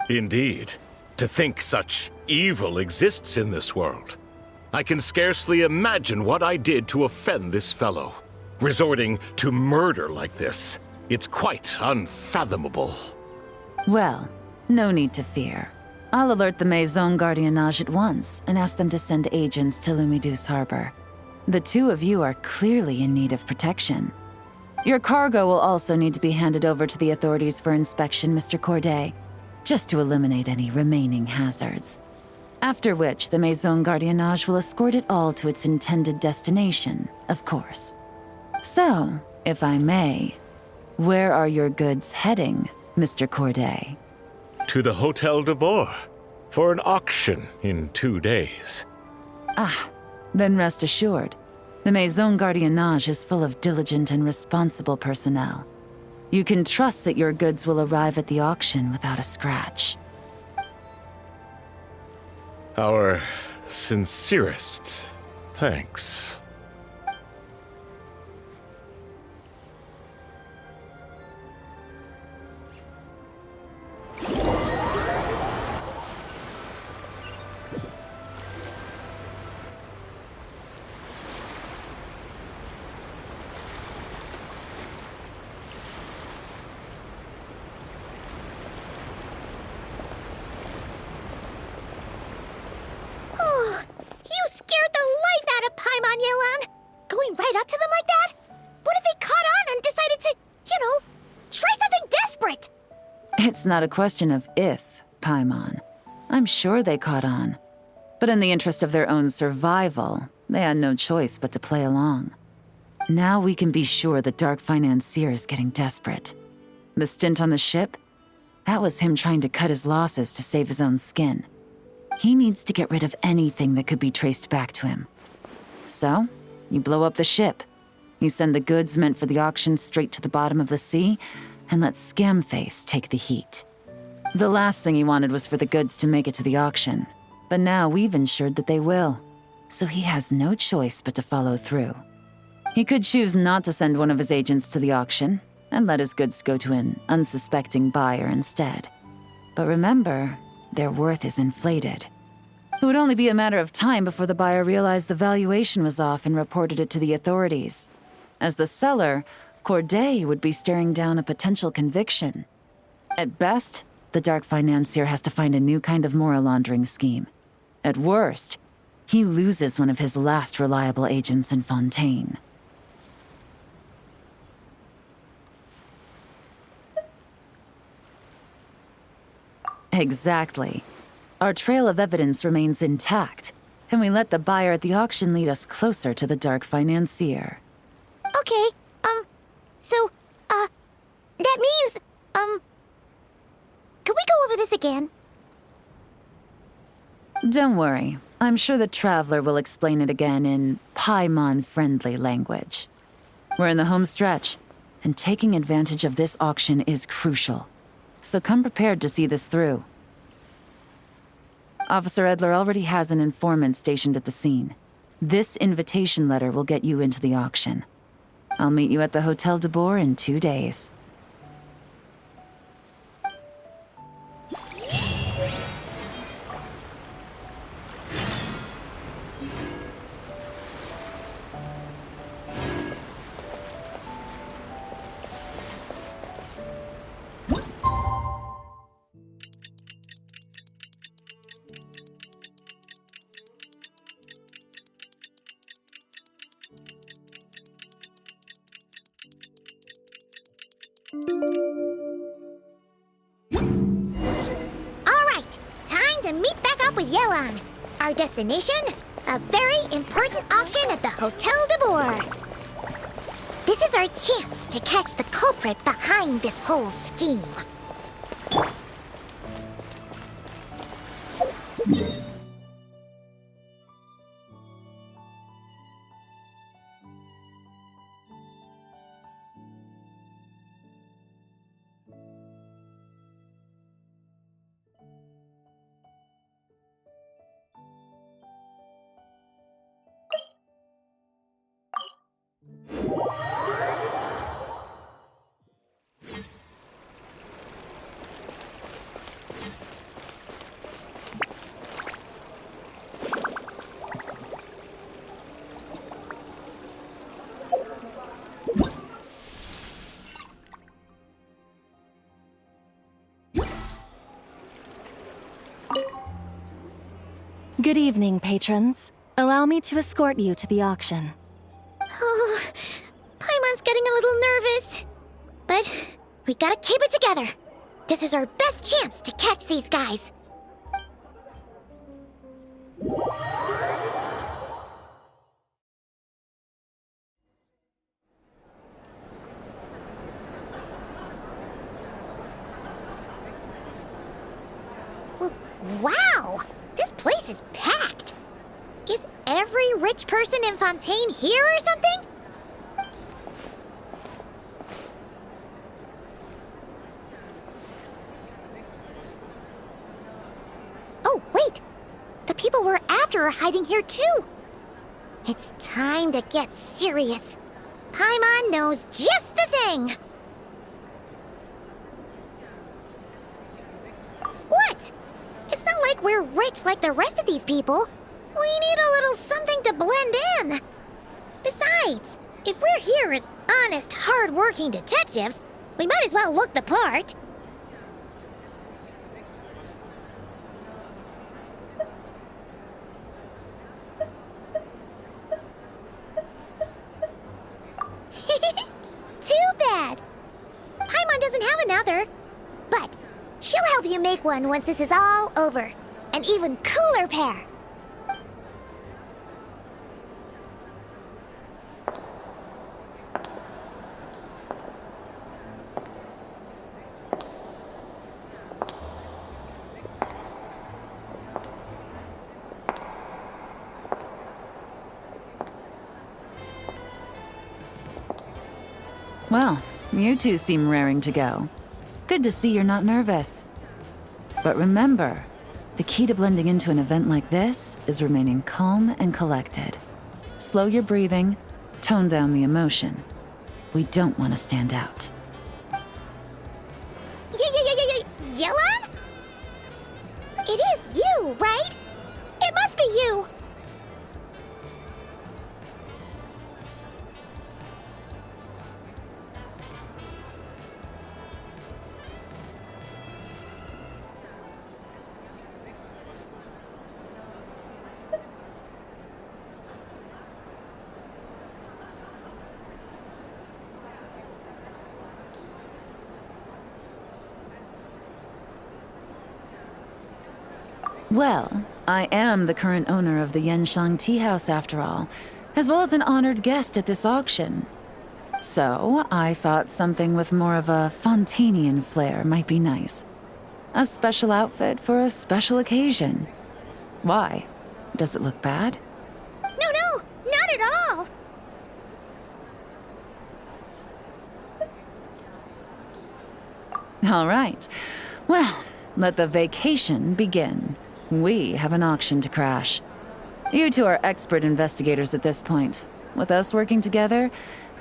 Indeed, to think such evil exists in this world. I can scarcely imagine what I did to offend this fellow. Resorting to murder like this, it's quite unfathomable. Well, no need to fear. I'll alert the Maison Gardiennage at once and ask them to send agents to Lumiduce Harbor. The two of you are clearly in need of protection. Your cargo will also need to be handed over to the authorities for inspection, Mr. Corday, just to eliminate any remaining hazards. After which, the Maison Gardiennage will escort it all to its intended destination, of course. So, if I may, where are your goods heading, Mr. Corday? To the Hotel de Boer, for an auction in 2 days. Ah, then rest assured. The Maison Gardiennage is full of diligent and responsible personnel. You can trust that your goods will arrive at the auction without a scratch. Our sincerest thanks. Yelan? Going right up to them like that? What if they caught on and decided to, try something desperate? It's not a question of if, Paimon. I'm sure they caught on. But in the interest of their own survival, they had no choice but to play along. Now we can be sure the Dark Financier is getting desperate. The stint on the ship? That was him trying to cut his losses to save his own skin. He needs to get rid of anything that could be traced back to him. So, you blow up the ship. You send the goods meant for the auction straight to the bottom of the sea, and let Scamface take the heat. The last thing he wanted was for the goods to make it to the auction, but now we've ensured that they will, so he has no choice but to follow through. He could choose not to send one of his agents to the auction, and let his goods go to an unsuspecting buyer instead. But remember, their worth is inflated. It would only be a matter of time before the buyer realized the valuation was off and reported it to the authorities. As the seller, Corday would be staring down a potential conviction. At best, the Dark Financier has to find a new kind of moral laundering scheme. At worst, he loses one of his last reliable agents in Fontaine. Exactly. Our trail of evidence remains intact, and we let the buyer at the auction lead us closer to the Dark Financier. Okay, that means, can we go over this again? Don't worry. I'm sure the Traveler will explain it again in Paimon-friendly language. We're in the home stretch, and taking advantage of this auction is crucial. So come prepared to see this through. Officer Edler already has an informant stationed at the scene. This invitation letter will get you into the auction. I'll meet you at the Hotel de Boer in 2 days. Alright, time to meet back up with Yelan. Our destination? A very important auction at the Hotel de Boer. This is our chance to catch the culprit behind this whole scheme. Good evening, patrons. Allow me to escort you to the auction. Oh, Paimon's getting a little nervous. But we gotta keep it together. This is our best chance to catch these guys. Wow! This place is packed! Is every rich person in Fontaine here or something? Oh, wait! The people we're after are hiding here too! It's time to get serious. Paimon knows just the thing! What? It's not like we're rich like the rest of these people. We need a little something to blend in. Besides, if we're here as honest, hard-working detectives, we might as well look the part. Too bad. Paimon doesn't have another, but she'll help you make one once this is all over. An even cooler pair. Well, you two seem raring to go. Good to see you're not nervous. But remember, the key to blending into an event like this is remaining calm and collected. Slow your breathing, tone down the emotion. We don't want to stand out. Yelan? It is you, right? It must be you. Well, I am the current owner of the Yenshang Tea House after all, as well as an honored guest at this auction. So, I thought something with more of a Fontainian flair might be nice. A special outfit for a special occasion. Why? Does it look bad? No, not at all. All right. Well, let the vacation begin. We have an auction to crash. You two are expert investigators at this point. With us working together,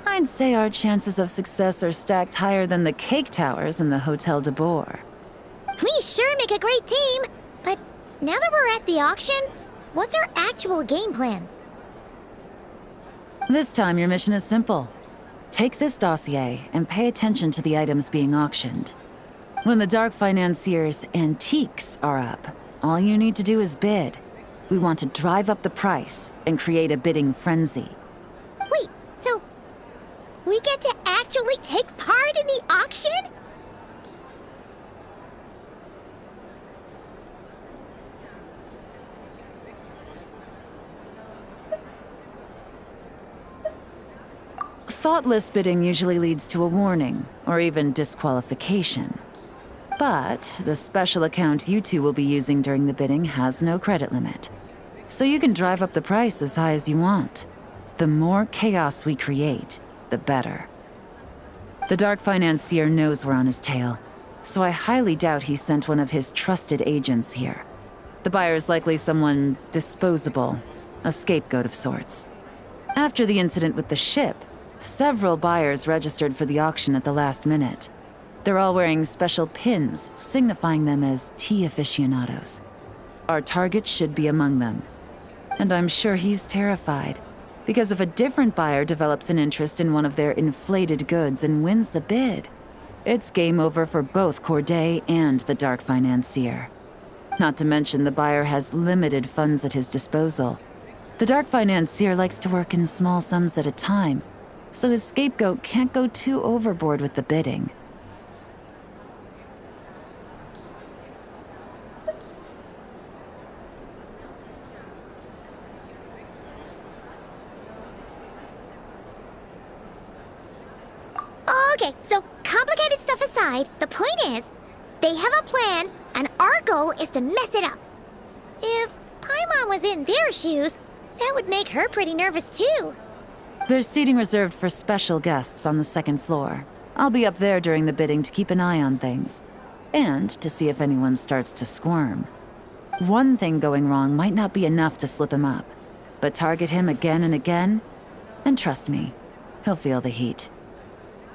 I'd say our chances of success are stacked higher than the cake towers in the Hotel de Boer. We sure make a great team. But now that we're at the auction, what's our actual game plan? This time your mission is simple. Take this dossier and pay attention to the items being auctioned. When the Dark Financier's antiques are up, all you need to do is bid. We want to drive up the price and create a bidding frenzy. Wait, so we get to actually take part in the auction? Thoughtless bidding usually leads to a warning, or even disqualification. But the special account you two will be using during the bidding has no credit limit. So you can drive up the price as high as you want. The more chaos we create, the better. The Dark Financier knows we're on his tail, so I highly doubt he sent one of his trusted agents here. The buyer's likely someone disposable, a scapegoat of sorts. After the incident with the ship, several buyers registered for the auction at the last minute. They're all wearing special pins, signifying them as tea aficionados. Our target should be among them. And I'm sure he's terrified, because if a different buyer develops an interest in one of their inflated goods and wins the bid, it's game over for both Corday and the Dark Financier. Not to mention the buyer has limited funds at his disposal. The dark financier likes to work in small sums at a time, so his scapegoat can't go too overboard with the bidding. Okay, so complicated stuff aside, the point is, they have a plan, and our goal is to mess it up. If Paimon was in their shoes, that would make her pretty nervous too. There's seating reserved for special guests on the second floor. I'll be up there during the bidding to keep an eye on things, and to see if anyone starts to squirm. One thing going wrong might not be enough to slip him up, but target him again and again, and trust me, he'll feel the heat.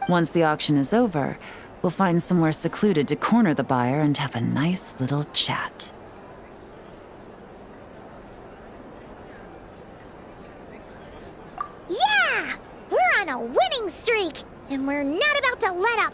Once the auction is over, we'll find somewhere secluded to corner the buyer and have a nice little chat. Yeah! We're on a winning streak, and we're not about to let up.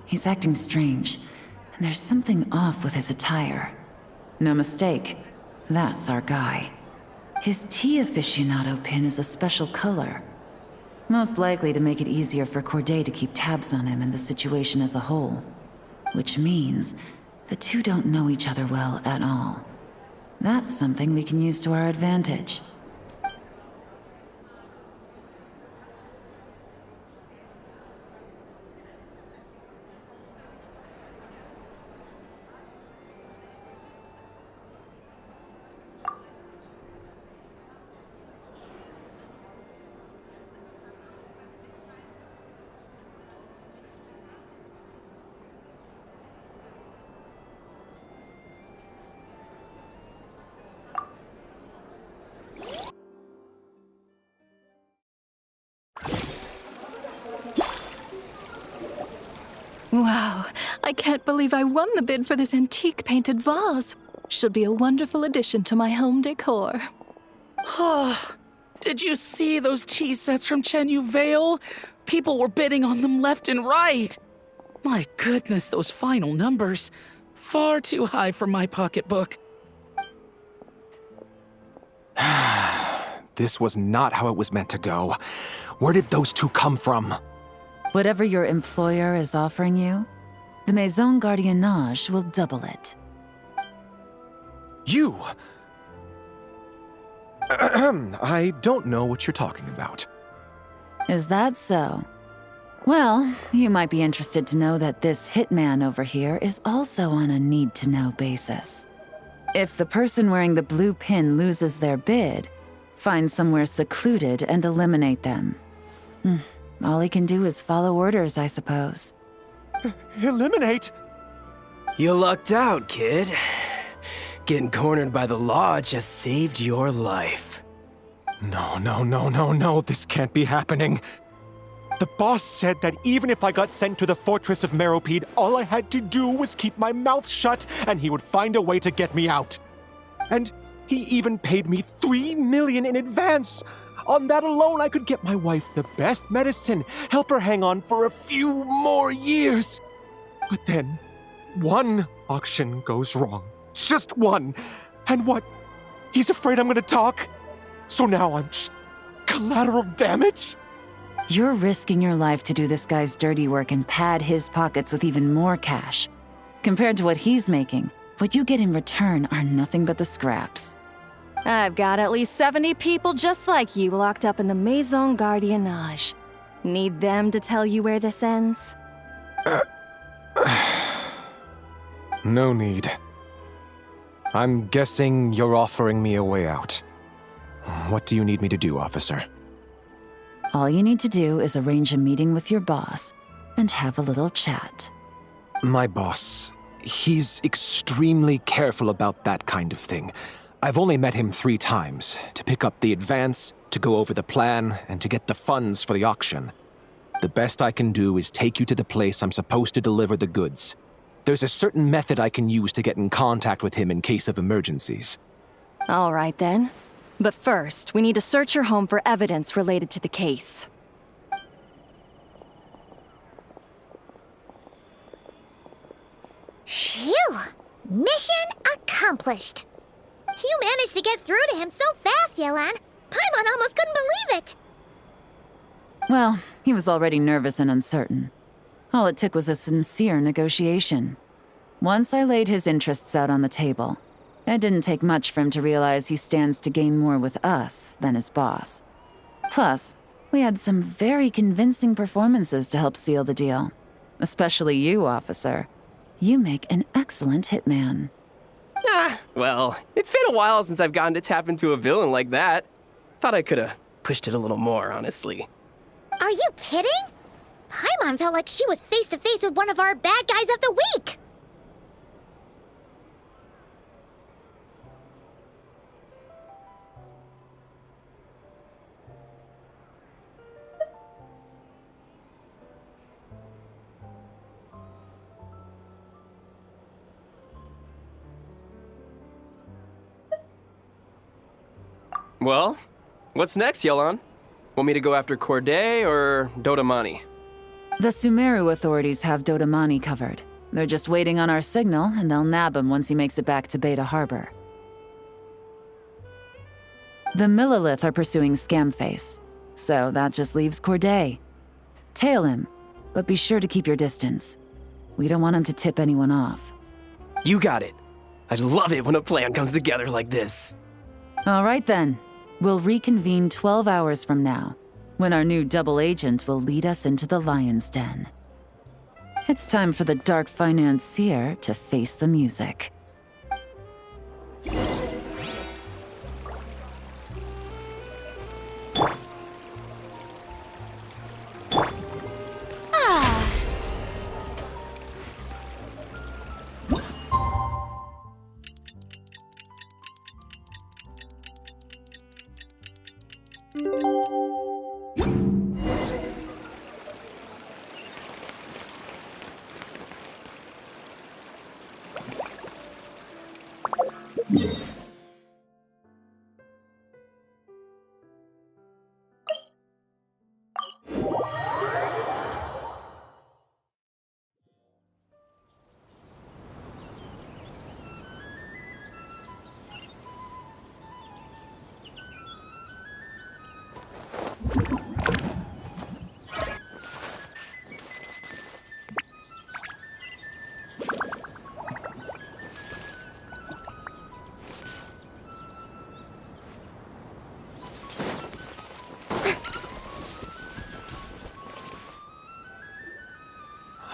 He's acting strange, and there's something off with his attire. No mistake, that's our guy. His tea aficionado pin is a special color. Most likely to make it easier for Corday to keep tabs on him and the situation as a whole. Which means the two don't know each other well at all. That's something we can use to our advantage. Wow, I can't believe I won the bid for this antique painted vase. Should be a wonderful addition to my home decor. Did you see those tea sets from Chenyu Vale? People were bidding on them left and right. My goodness, those final numbers. Far too high for my pocketbook. This was not how it was meant to go. Where did those two come from? Whatever your employer is offering you, the Maison Gardiennage will double it. You! I don't know what you're talking about. Is that so? Well, you might be interested to know that this hitman over here is also on a need-to-know basis. If the person wearing the blue pin loses their bid, find somewhere secluded and eliminate them. All he can do is follow orders, I suppose. Eliminate? You lucked out, kid. Getting cornered by the law just saved your life. No, this can't be happening. The boss said that even if I got sent to the fortress of Meropide, all I had to do was keep my mouth shut and he would find a way to get me out. And he even paid me $3 million in advance. On that alone, I could get my wife the best medicine, help her hang on for a few more years. But then, one auction goes wrong. Just one. And what? He's afraid I'm gonna talk? So now I'm just collateral damage? You're risking your life to do this guy's dirty work and pad his pockets with even more cash. Compared to what he's making, what you get in return are nothing but the scraps. I've got at least 70 people just like you locked up in the Maison Gardiennage. Need them to tell you where this ends? No need. I'm guessing you're offering me a way out. What do you need me to do, officer? All you need to do is arrange a meeting with your boss and have a little chat. My boss, he's extremely careful about that kind of thing. I've only met him 3 times, to pick up the advance, to go over the plan, and to get the funds for the auction. The best I can do is take you to the place I'm supposed to deliver the goods. There's a certain method I can use to get in contact with him in case of emergencies. All right then. But first, we need to search your home for evidence related to the case. Phew! Mission accomplished. You managed to get through to him so fast, Yelan. Paimon almost couldn't believe it. Well, he was already nervous and uncertain. All it took was a sincere negotiation. Once I laid his interests out on the table, it didn't take much for him to realize he stands to gain more with us than his boss. Plus, we had some very convincing performances to help seal the deal. Especially you, officer. You make an excellent hitman. Well, it's been a while since I've gotten to tap into a villain like that. Thought I could have pushed it a little more, honestly. Are you kidding? Paimon felt like she was face to face with one of our bad guys of the week. Well, what's next, Yelan? Want me to go after Corday or Dodamani? The Sumeru authorities have Dodamani covered. They're just waiting on our signal, and they'll nab him once he makes it back to Beta Harbor. The Millilith are pursuing Scamface, so that just leaves Corday. Tail him, but be sure to keep your distance. We don't want him to tip anyone off. You got it. I love it when a plan comes together like this. All right then. We'll reconvene 12 hours from now, when our new double agent will lead us into the Lion's Den. It's time for the Dark Financier to face the music.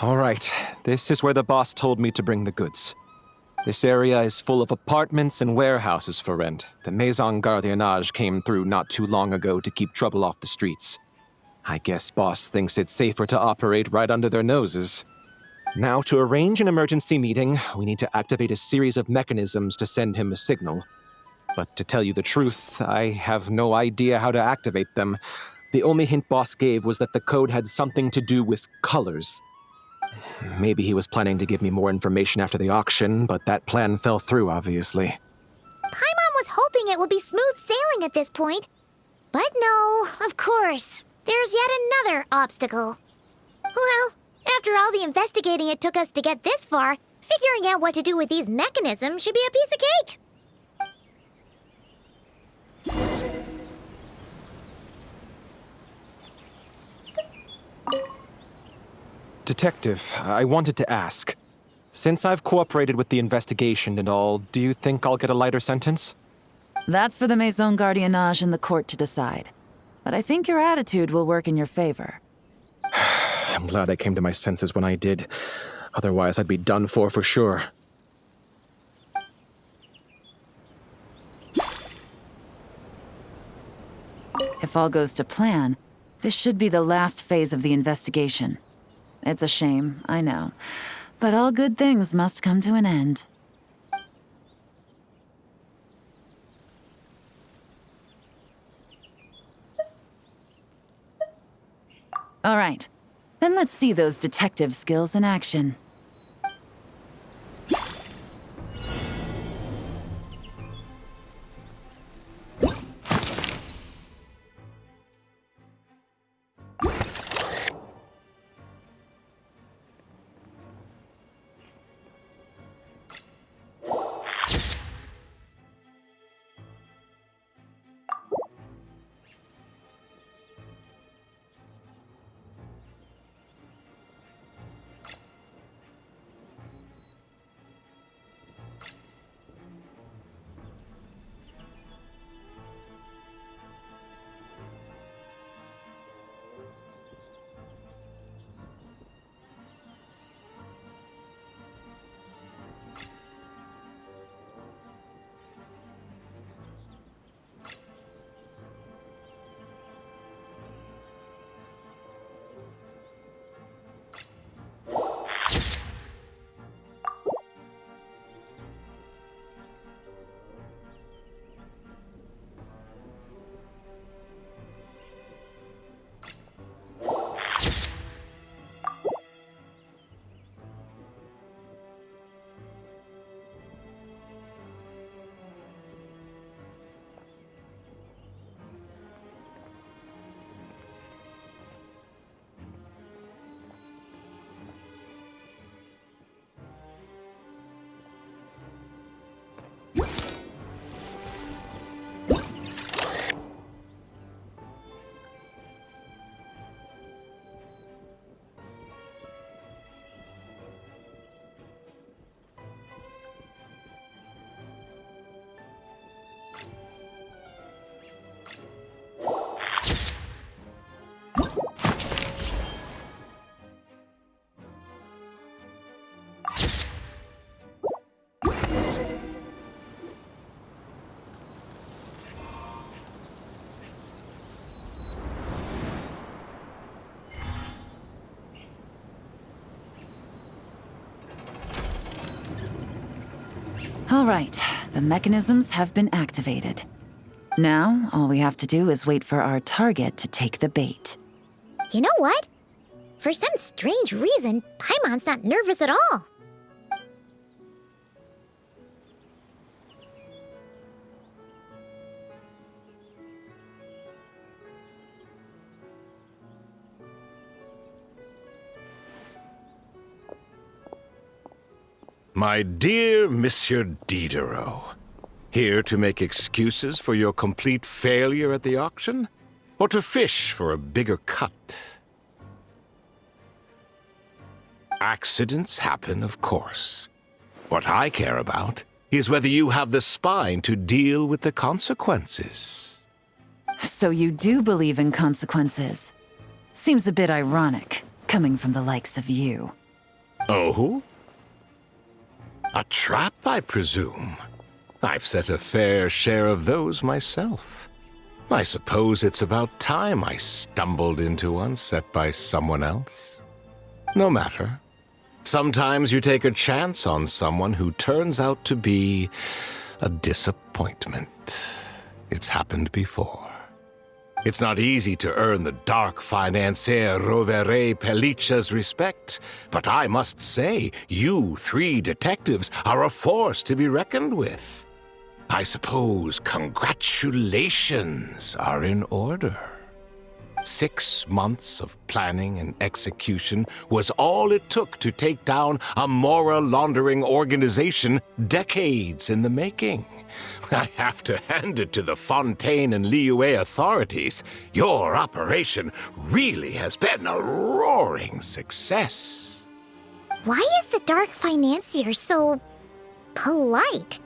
All right, this is where the boss told me to bring the goods. This area is full of apartments and warehouses for rent. The Maison Gardiennage came through not too long ago to keep trouble off the streets. I guess boss thinks it's safer to operate right under their noses. Now, to arrange an emergency meeting, we need to activate a series of mechanisms to send him a signal. But to tell you the truth, I have no idea how to activate them. The only hint boss gave was that the code had something to do with colors. Maybe he was planning to give me more information after the auction, but that plan fell through, obviously. Paimon was hoping it would be smooth sailing at this point. But no, of course. There's yet another obstacle. Well, after all the investigating it took us to get this far, figuring out what to do with these mechanisms should be a piece of cake. Detective, I wanted to ask. Since I've cooperated with the investigation and all, do you think I'll get a lighter sentence? That's for the Maison Gardiennage and the court to decide. But I think your attitude will work in your favor. I'm glad I came to my senses when I did. Otherwise, I'd be done for sure. If all goes to plan, this should be the last phase of the investigation. It's a shame, I know. But all good things must come to an end. All right. Then let's see those detective skills in action. All right, the mechanisms have been activated. Now, all we have to do is wait for our target to take the bait. You know what? For some strange reason, Paimon's not nervous at all. My dear Monsieur Diderot, here to make excuses for your complete failure at the auction? Or to fish for a bigger cut? Accidents happen, of course. What I care about is whether you have the spine to deal with the consequences. So you do believe in consequences. Seems a bit ironic, coming from the likes of you. Oh? A trap, I presume. I've set a fair share of those myself. I suppose it's about time I stumbled into one set by someone else. No matter. Sometimes you take a chance on someone who turns out to be a disappointment. It's happened before. It's not easy to earn the dark financier Rovere Pelliccia's respect, but I must say, you 3 detectives are a force to be reckoned with. I suppose congratulations are in order. 6 months of planning and execution was all it took to take down a moral laundering organization decades in the making. I have to hand it to the Fontaine and Liyue authorities. Your operation really has been a roaring success. Why is the Dark Financier so polite?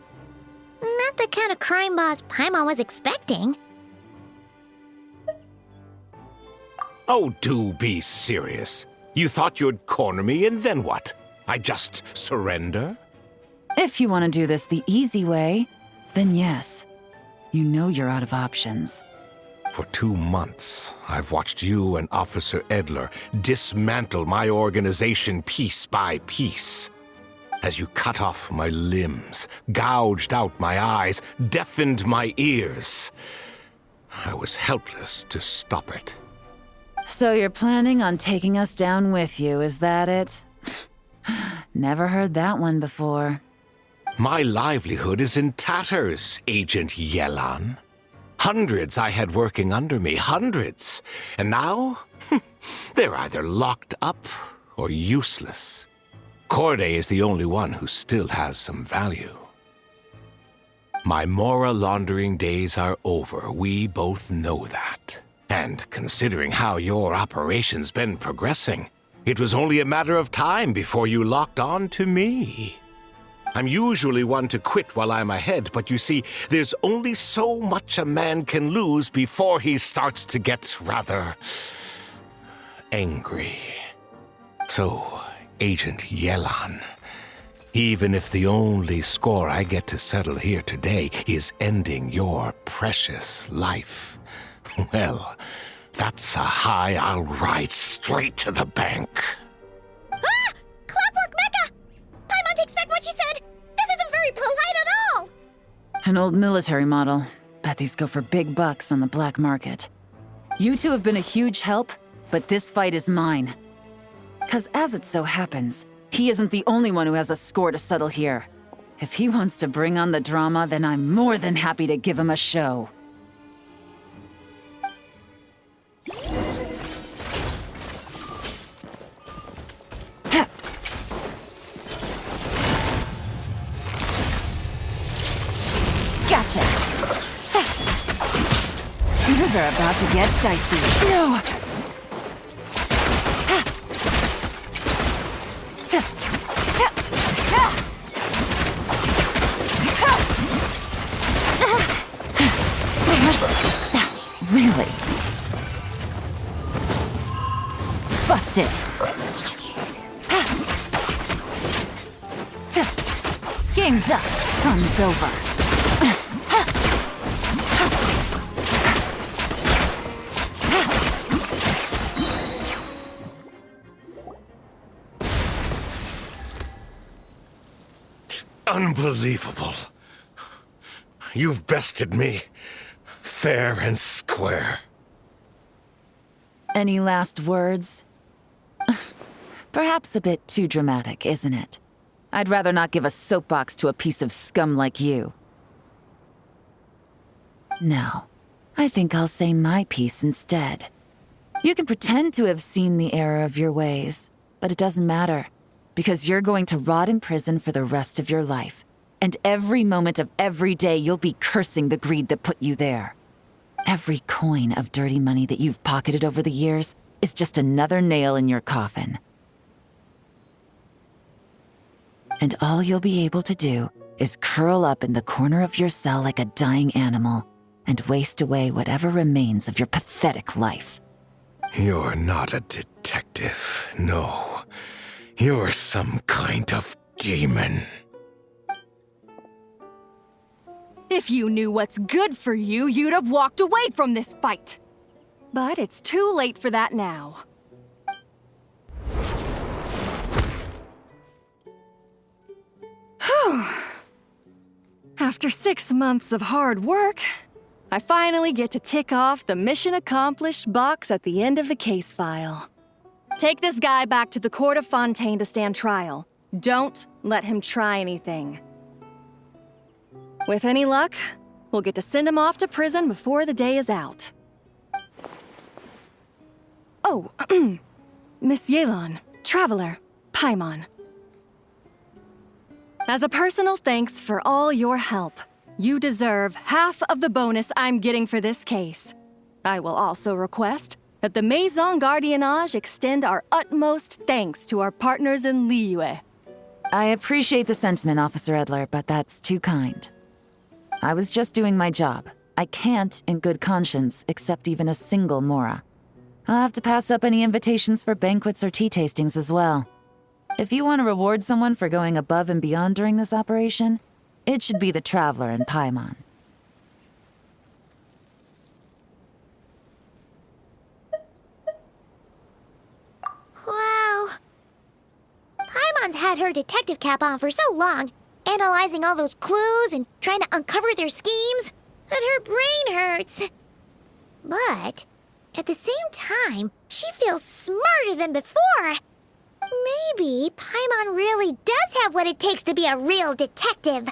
Not the kind of crime boss Paimon was expecting. Oh, do be serious. You thought you'd corner me, and then what? I just surrender? If you want to do this the easy way, then yes. You know you're out of options. For 2 months, I've watched you and Officer Edler dismantle my organization piece by piece. As you cut off my limbs, gouged out my eyes, deafened my ears, I was helpless to stop it. So you're planning on taking us down with you, is that it? Never heard that one before. My livelihood is in tatters, Agent Yelan. Hundreds I had working under me, hundreds. And now, they're either locked up or useless. Corday is the only one who still has some value. My moral laundering days are over. We both know that. And considering how your operation's been progressing, it was only a matter of time before you locked on to me. I'm usually one to quit while I'm ahead, but you see, there's only so much a man can lose before he starts to get rather angry. So, Agent Yelan, even if the only score I get to settle here today is ending your precious life, well, that's a high I'll ride straight to the bank. Ah! Clockwork Mecha! Paimon takes back what she said! This isn't very polite at all! An old military model. Bet these go for big bucks on the black market. You two have been a huge help, but this fight is mine. 'Cause as it so happens, he isn't the only one who has a score to settle here. If he wants to bring on the drama, then I'm more than happy to give him a show. Gotcha! Things are about to get dicey. No! Really? Busted! Game's up. Fun's over. Unbelievable. You've bested me, fair and square. Any last words? Perhaps a bit too dramatic, isn't it? I'd rather not give a soapbox to a piece of scum like you. No, I think I'll say my piece instead. You can pretend to have seen the error of your ways, but it doesn't matter, because you're going to rot in prison for the rest of your life. And every moment of every day you'll be cursing the greed that put you there. Every coin of dirty money that you've pocketed over the years is just another nail in your coffin. And all you'll be able to do is curl up in the corner of your cell like a dying animal and waste away whatever remains of your pathetic life. You're not a detective, no. You're some kind of demon. If you knew what's good for you, you'd have walked away from this fight. But it's too late for that now. Whew. After 6 months of hard work, I finally get to tick off the mission accomplished box at the end of the case file. Take this guy back to the court of Fontaine to stand trial. Don't let him try anything. With any luck, we'll get to send him off to prison before the day is out. Oh, Miss Yelan, Traveler, Paimon. As a personal thanks for all your help, you deserve half of the bonus I'm getting for this case. I will also request that the Maison Gardiennage extend our utmost thanks to our partners in Liyue. I appreciate the sentiment, Officer Edler, but that's too kind. I was just doing my job. I can't, in good conscience, accept even a single Mora. I'll have to pass up any invitations for banquets or tea tastings as well. If you want to reward someone for going above and beyond during this operation, it should be the Traveler and Paimon. Wow. Paimon's had her detective cap on for so long, analyzing all those clues and trying to uncover their schemes, that her brain hurts. But at the same time, she feels smarter than before. Maybe Paimon really does have what it takes to be a real detective.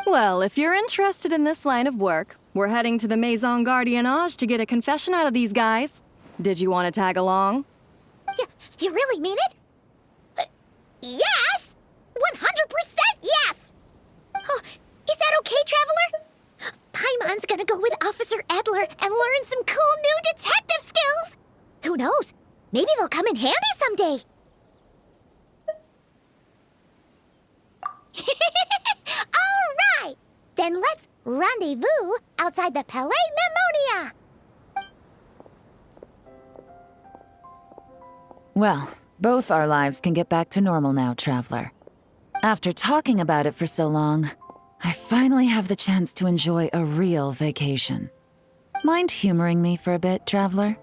Well, if you're interested in this line of work, we're heading to the Maison Gardiennage to get a confession out of these guys. Did you want to tag along? You really mean it? Yes! 100% yes! Oh, is that okay, Traveler? Paimon's gonna go with Officer Edler and learn some cool new detective skills! Who knows? Maybe they'll come in handy someday. All right! Then let's rendezvous outside the Palais Mnemonia! Well, both our lives can get back to normal now, Traveler. After talking about it for so long, I finally have the chance to enjoy a real vacation. Mind humoring me for a bit, Traveler?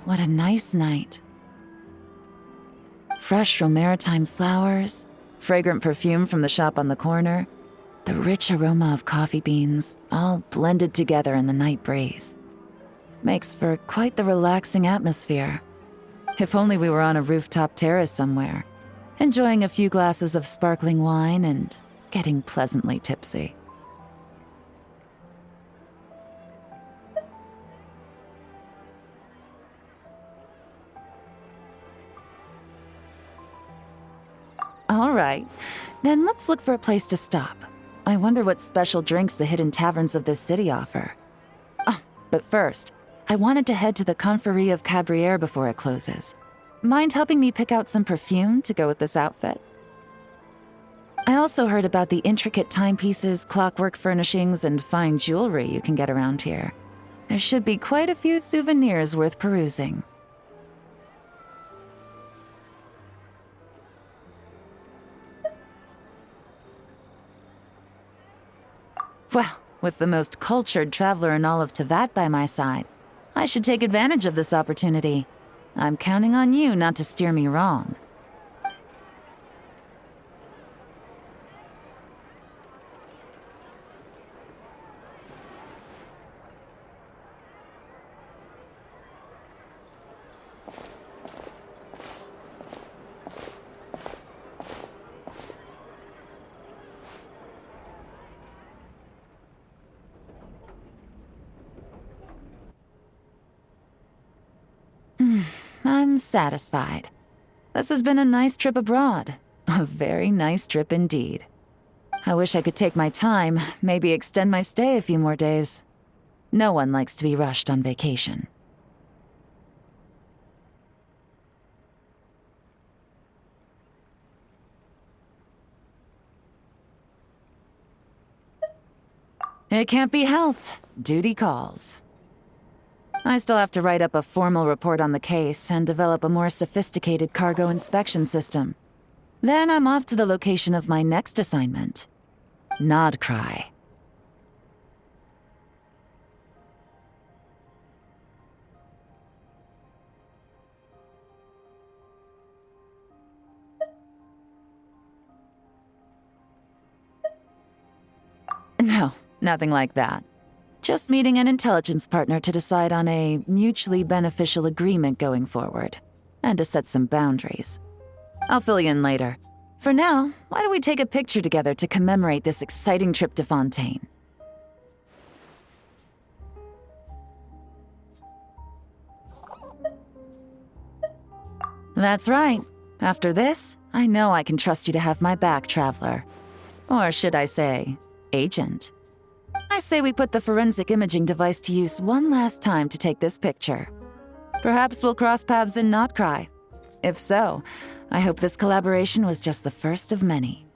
What a nice night. Fresh from maritime flowers, fragrant perfume from the shop on the corner, the rich aroma of coffee beans, all blended together in the night breeze. Makes for quite the relaxing atmosphere. If only we were on a rooftop terrace somewhere, enjoying a few glasses of sparkling wine and getting pleasantly tipsy. All right, then let's look for a place to stop. I wonder what special drinks the hidden taverns of this city offer. Oh, but first, I wanted to head to the Confrérie of Cabriere before it closes. Mind helping me pick out some perfume to go with this outfit? I also heard about the intricate timepieces, clockwork furnishings, and fine jewelry you can get around here. There should be quite a few souvenirs worth perusing. Well, with the most cultured traveler in all of Tevat by my side, I should take advantage of this opportunity. I'm counting on you not to steer me wrong. I'm satisfied. This has been a nice trip abroad. A very nice trip indeed. I wish I could take my time, maybe extend my stay a few more days. No one likes to be rushed on vacation. It can't be helped. Duty calls. I still have to write up a formal report on the case and develop a more sophisticated cargo inspection system. Then I'm off to the location of my next assignment. Nodcry. No, nothing like that. Just meeting an intelligence partner to decide on a mutually beneficial agreement going forward, and to set some boundaries. I'll fill you in later. For now, why don't we take a picture together to commemorate this exciting trip to Fontaine? That's right. After this, I know I can trust you to have my back, Traveler. Or should I say, Agent. I say we put the forensic imaging device to use one last time to take this picture. Perhaps we'll cross paths in Nodcry. If so, I hope this collaboration was just the first of many.